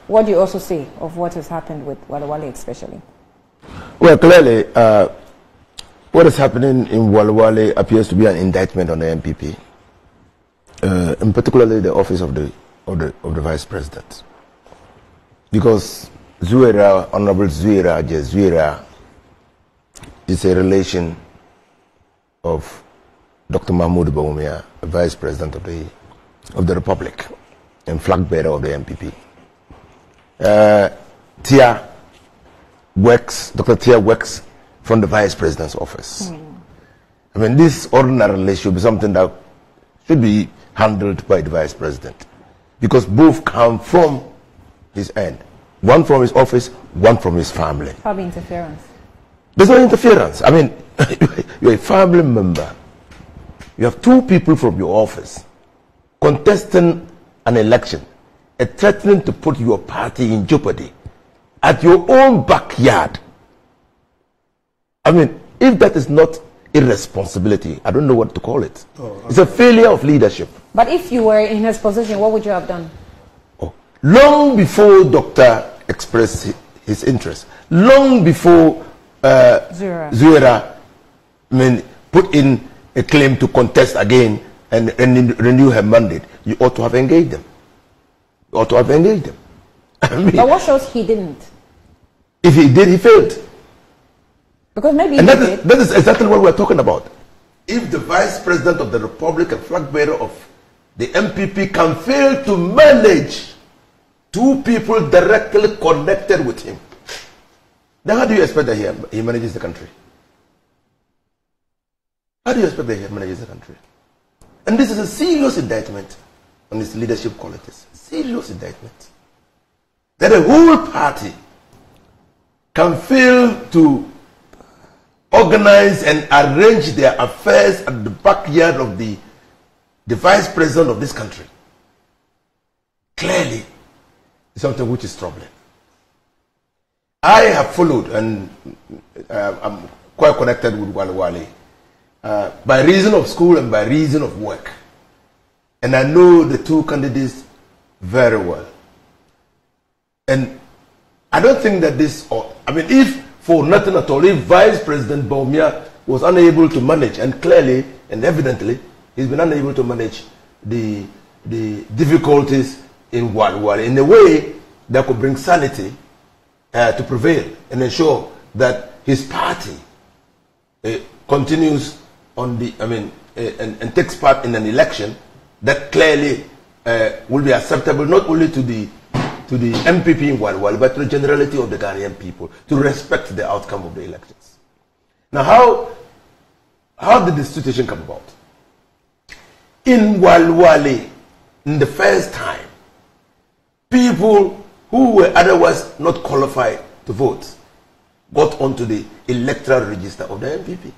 what do you also say of what has happened with Walewale especially? Well, clearly, what is happening in Walewale appears to be an indictment on the MPP, in particularly the office of the Vice President. Because Zuera, Honorable Zuera is a relation of Dr. Mahmoud Bawumia, Vice President of the Republic and flag bearer of the MPP. Dr. Tia works from the Vice President's office. I mean, this ordinary relationship should be something that should be handled by the Vice President, because both come from his end. One from his office, one from his family. Probably interference. There's no interference. I mean, you're a family member. You have two people from your office contesting an election and threatening to put your party in jeopardy at your own backyard. I mean, if that is not irresponsibility, I don't know what to call it. It's a failure of leadership. But if you were in his position, what would you have done? Long before Doctor expressed his interest, long before Zuera put in a claim to contest again and renew her mandate, you ought to have engaged them. You ought to have engaged them. I mean, but what shows he didn't? If he did, he failed. Because maybe and that is exactly what we're talking about. If the Vice President of the Republic and flag bearer of the MPP can fail to manage two people directly connected with him, then how do you expect that he manages the country? How do you expect that he manages the country? And this is a serious indictment on his leadership qualities. Serious indictment. That a whole party can fail to organize and arrange their affairs at the backyard of the Vice President of this country. Clearly, it's something which is troubling. I have followed, and I'm quite connected with Walewale by reason of school and by reason of work. And I know the two candidates very well. And I don't think that if for nothing at all, if Vice President Bawumia was unable to manage, and clearly and evidently he's been unable to manage the difficulties in Walewale in a way that could bring sanity to prevail and ensure that his party continues on and takes part in an election that clearly will be acceptable not only to the MPP in Walewale, but to the generality of the Ghanaian people, to respect the outcome of the elections. Now, how did this situation come about? In Walewale, in the first time, people who were otherwise not qualified to vote got onto the electoral register of the MPP.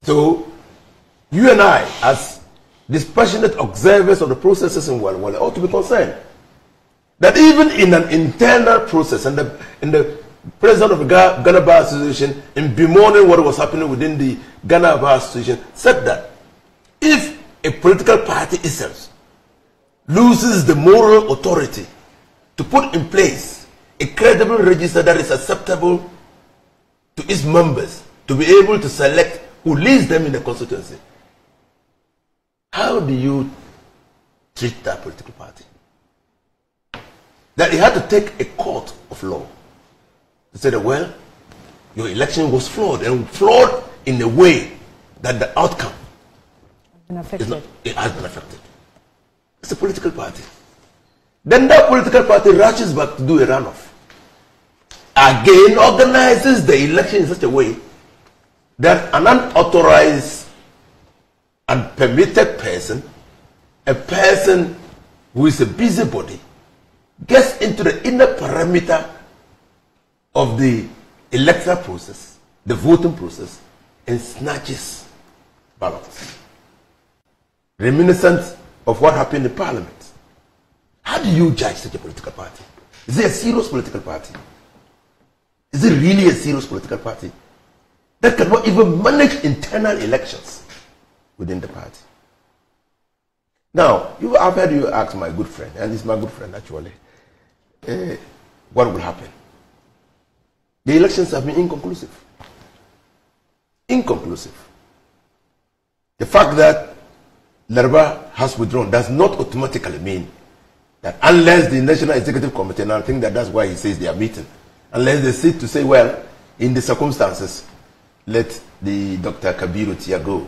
So, you and I, as dispassionate observers of the processes in Walewale, ought to be concerned that even in an internal process, and the president of the Ghana Bar Association, in bemoaning what was happening within the Ghana Bar Association, said that if a political party itself loses the moral authority to put in place a credible register that is acceptable to its members to be able to select who leads them in the constituency, how do you treat that political party? That it had to take a court of law to say that, well, your election was flawed, and flawed in a way that the outcome has been affected. It's a political party. Then that political party rushes back to do a runoff. Again, organizes the election in such a way that an unauthorized and permitted person, a person who is a busybody, gets into the inner parameter of the electoral process, the voting process, and snatches ballots. Reminiscent of what happened in Parliament. How do you judge such a political party? Is it a serious political party? Is it really a serious political party that cannot even manage internal elections within the party? Now, I've heard you ask my good friend, and he's my good friend actually, what will happen? The elections have been inconclusive. Inconclusive. The fact that Laraba has withdrawn does not automatically mean that unless the National Executive Committee, and I think that that's why he says they are meeting, unless they sit to say, well, in the circumstances, let the Dr. Kabiru Tia go,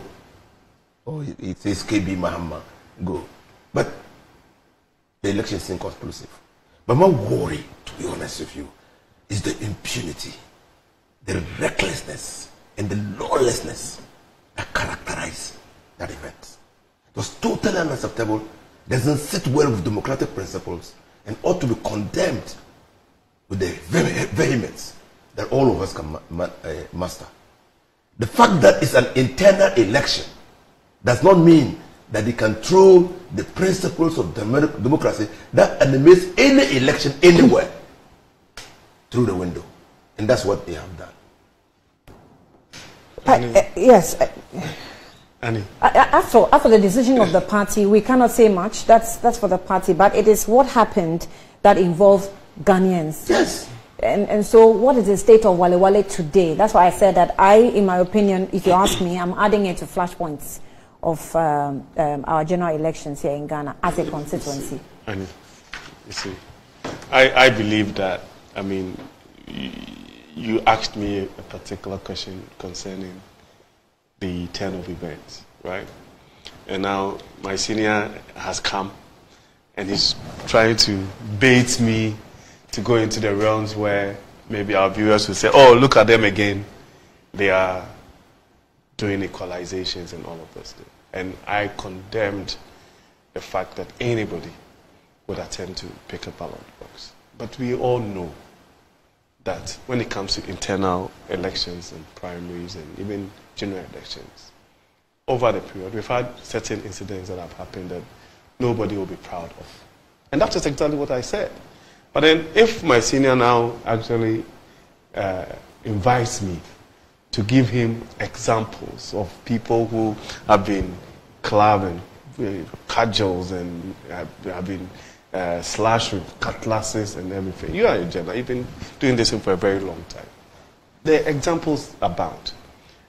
or it says KB Mahama go. But the election is inconclusive. But my worry, to be honest with you, is the impunity, the recklessness, and the lawlessness that characterize that event. It was totally unacceptable, doesn't sit well with democratic principles, and ought to be condemned with the vehemence that all of us can master. The fact that it's an internal election does not mean that it can throw the principles of democracy that animates any election anywhere through the window. And that's what they have done. Yes. Annie. After the decision of the party, we cannot say much. That's for the party. But it is what happened that involved Ghanaians. Yes. And so what is the state of Walewale today? That's why I said that in my opinion, if you ask me, I'm adding it to flashpoints of our general elections here in Ghana as a constituency. Annie, you see, I believe that, I mean, you asked me a particular question concerning the turn of events, right? And now my senior has come and he's trying to bait me to go into the realms where maybe our viewers will say, oh, look at them again. They are doing equalizations and all of this. And I condemned the fact that anybody would attempt to pick a ballot box. But we all know that when it comes to internal elections and primaries and even general elections, over the period, we've had certain incidents that have happened that nobody will be proud of. And that is exactly what I said. But then if my senior now actually invites me to give him examples of people who have been clubbing, cudgels, and have been slashed with cutlasses and everything. You are a general. You've been doing this for a very long time. The examples abound.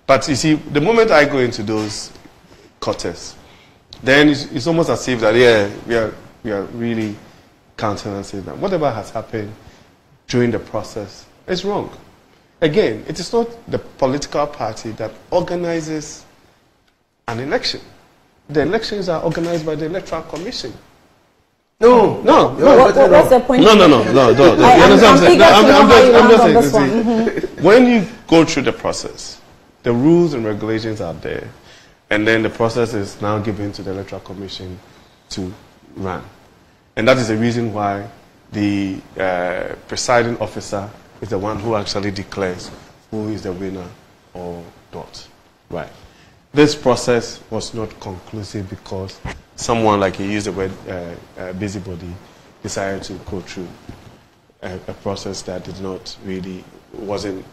But you see, the moment I go into those quarters, then it's almost as if that, yeah, we are really countenancing that. Whatever has happened during the process is wrong. Again, it is not the political party that organizes an election. The elections are organized by the Electoral Commission. No. What's the point? No. I'm just saying. When you go through the process, the rules and regulations are there, and then the process is now given to the Electoral Commission to run. And that is the reason why the presiding officer is the one who actually declares who is the winner or not. Right. This process was not conclusive because someone, like he used the word busybody, decided to go through a process that did not really, wasn't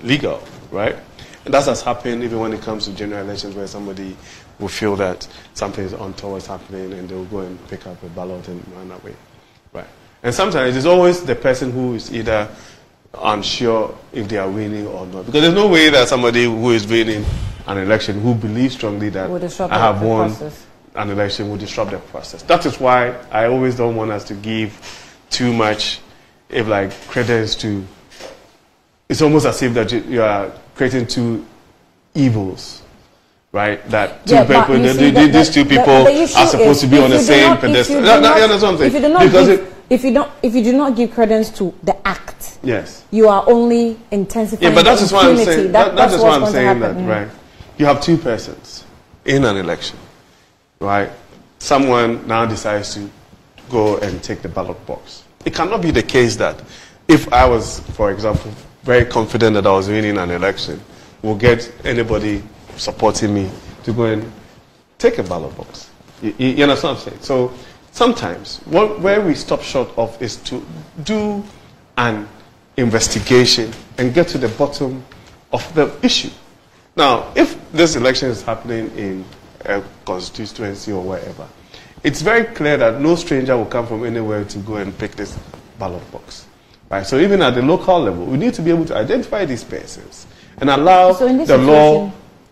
legal, right? And that has happened even when it comes to general elections where somebody will feel that something is untoward happening and they will go and pick up a ballot and run away, right? And sometimes it's always the person who is either unsure if they are winning or not. Because there's no way that somebody who is winning an election who believes strongly that I have won an election will disrupt the process. That is why I always don't want us to give too much, credence to. It's almost as if that you are creating two evils, right? That two people, these two people are supposed to be on the same pedestal. That's what I'm saying. If you do not give credence to the act, yes, you are only intensifying. Yeah, but that's why I'm saying. That's why I'm saying that, right? Mm. You have two persons in an election, right? Someone now decides to go and take the ballot box. It cannot be the case that if I was, for example, very confident that I was winning an election, will get anybody supporting me to go and take a ballot box. You understand what I'm saying? So sometimes where we stop short of is to do an investigation and get to the bottom of the issue. Now, if this election is happening in a constituency or wherever, it's very clear that no stranger will come from anywhere to go and pick this ballot box. Right? So even at the local level, we need to be able to identify these persons and allow the law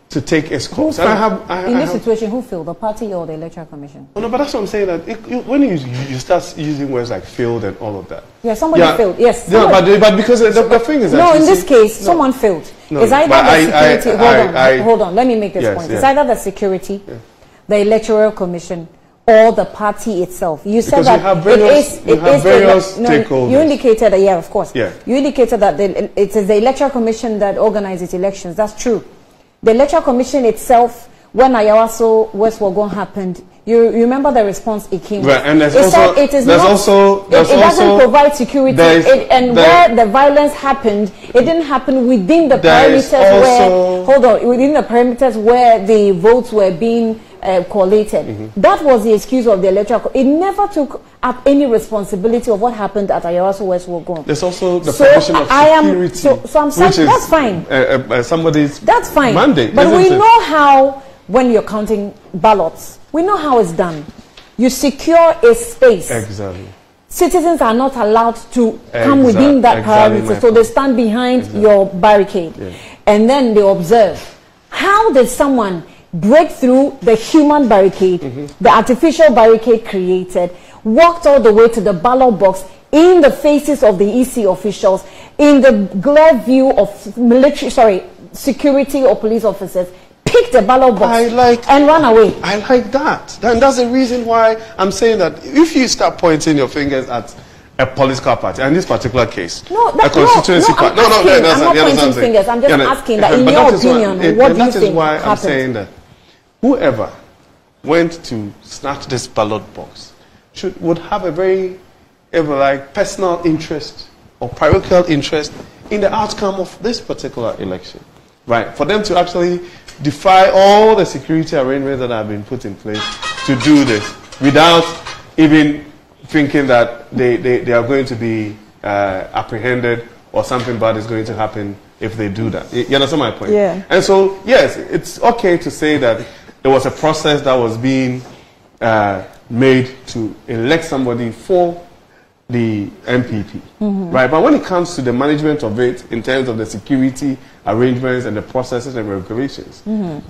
to take its course. In this situation, who failed, the party or the Electoral Commission? Oh, no, but that's what I'm saying. That when you start using words like failed and all of that. Yeah, somebody failed. Yes. Somebody, but because the thing is that... No, in this case, someone failed. No, it's either the security... Hold on, let me make this point. It's either the security, the Electoral Commission, or the party itself. You said that various stakeholders. You indicated that, of course. Yeah. You indicated that it is the Electoral Commission that organizes elections. That's true. The Electoral Commission itself, when Ayawaso West Wogon happened, you remember the response it came with. And it doesn't provide security. Where the violence happened, it didn't happen within the perimeters within the perimeters where the votes were being collated. That was the excuse of the Electoral. It never took up any responsibility of what happened at Ayawaso West Wogon. There's also the provision of security. So I'm saying that's fine. Somebody's that's fine. mandate. But we know how, when you're counting ballots, we know how it's done. You secure a space. Exactly. Citizens are not allowed to come within that perimeter, so they stand behind your barricade. Yeah. And then they observe. How did someone break through the human barricade, the artificial barricade created, walked all the way to the ballot box in the faces of the EC officials, in the glare view of security or police officers, picked the ballot box and ran away? I like that. And that's the reason why I'm saying that if you start pointing your fingers at a political party, and in this particular case, a constituency party. I'm not pointing fingers. I'm just asking that in your opinion, what do you think happened? That is why I'm saying that whoever went to snatch this ballot box would have a very personal interest or parochial interest in the outcome of this particular election. Right? For them to actually defy all the security arrangements that have been put in place to do this without even thinking that they are going to be apprehended or something bad is going to happen if they do that. You understand my point? Yeah. And so, yes, it's okay to say that there was a process that was being made to elect somebody for the MPP, right? But when it comes to the management of it, in terms of the security arrangements and the processes and regulations,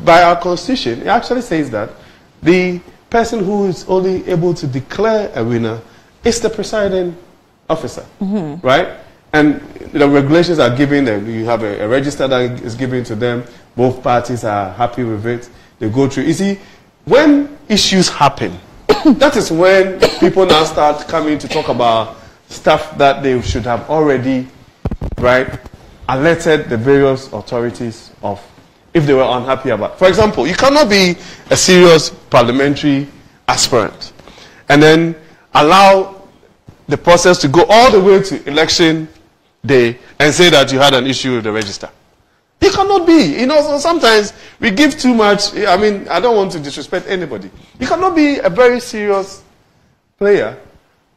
by our constitution, it actually says that the person who is only able to declare a winner is the presiding officer, right? And the regulations are given them. You have a register that is given to them. Both parties are happy with it. They go through. You see, when issues happen, that is when people now start coming to talk about stuff that they should have already, right, alerted the various authorities of if they were unhappy about. For example, you cannot be a serious parliamentary aspirant and then allow the process to go all the way to election day and say that you had an issue with the register. It cannot be. You know, so sometimes we give too much. I mean, I don't want to disrespect anybody. You cannot be a very serious player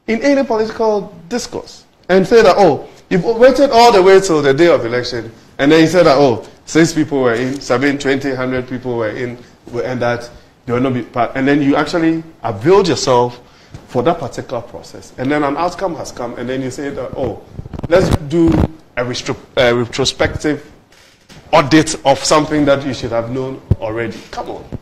in any political discourse and say that, oh, you've waited all the way till the day of election, and then you said that, oh, 6 people were in, 7, 20, 100 people were in, and that they will not be part. And then you actually availed yourself for that particular process. And then an outcome has come, and then you say that, oh, let's do a retrospective audit of something that you should have known already. Come on.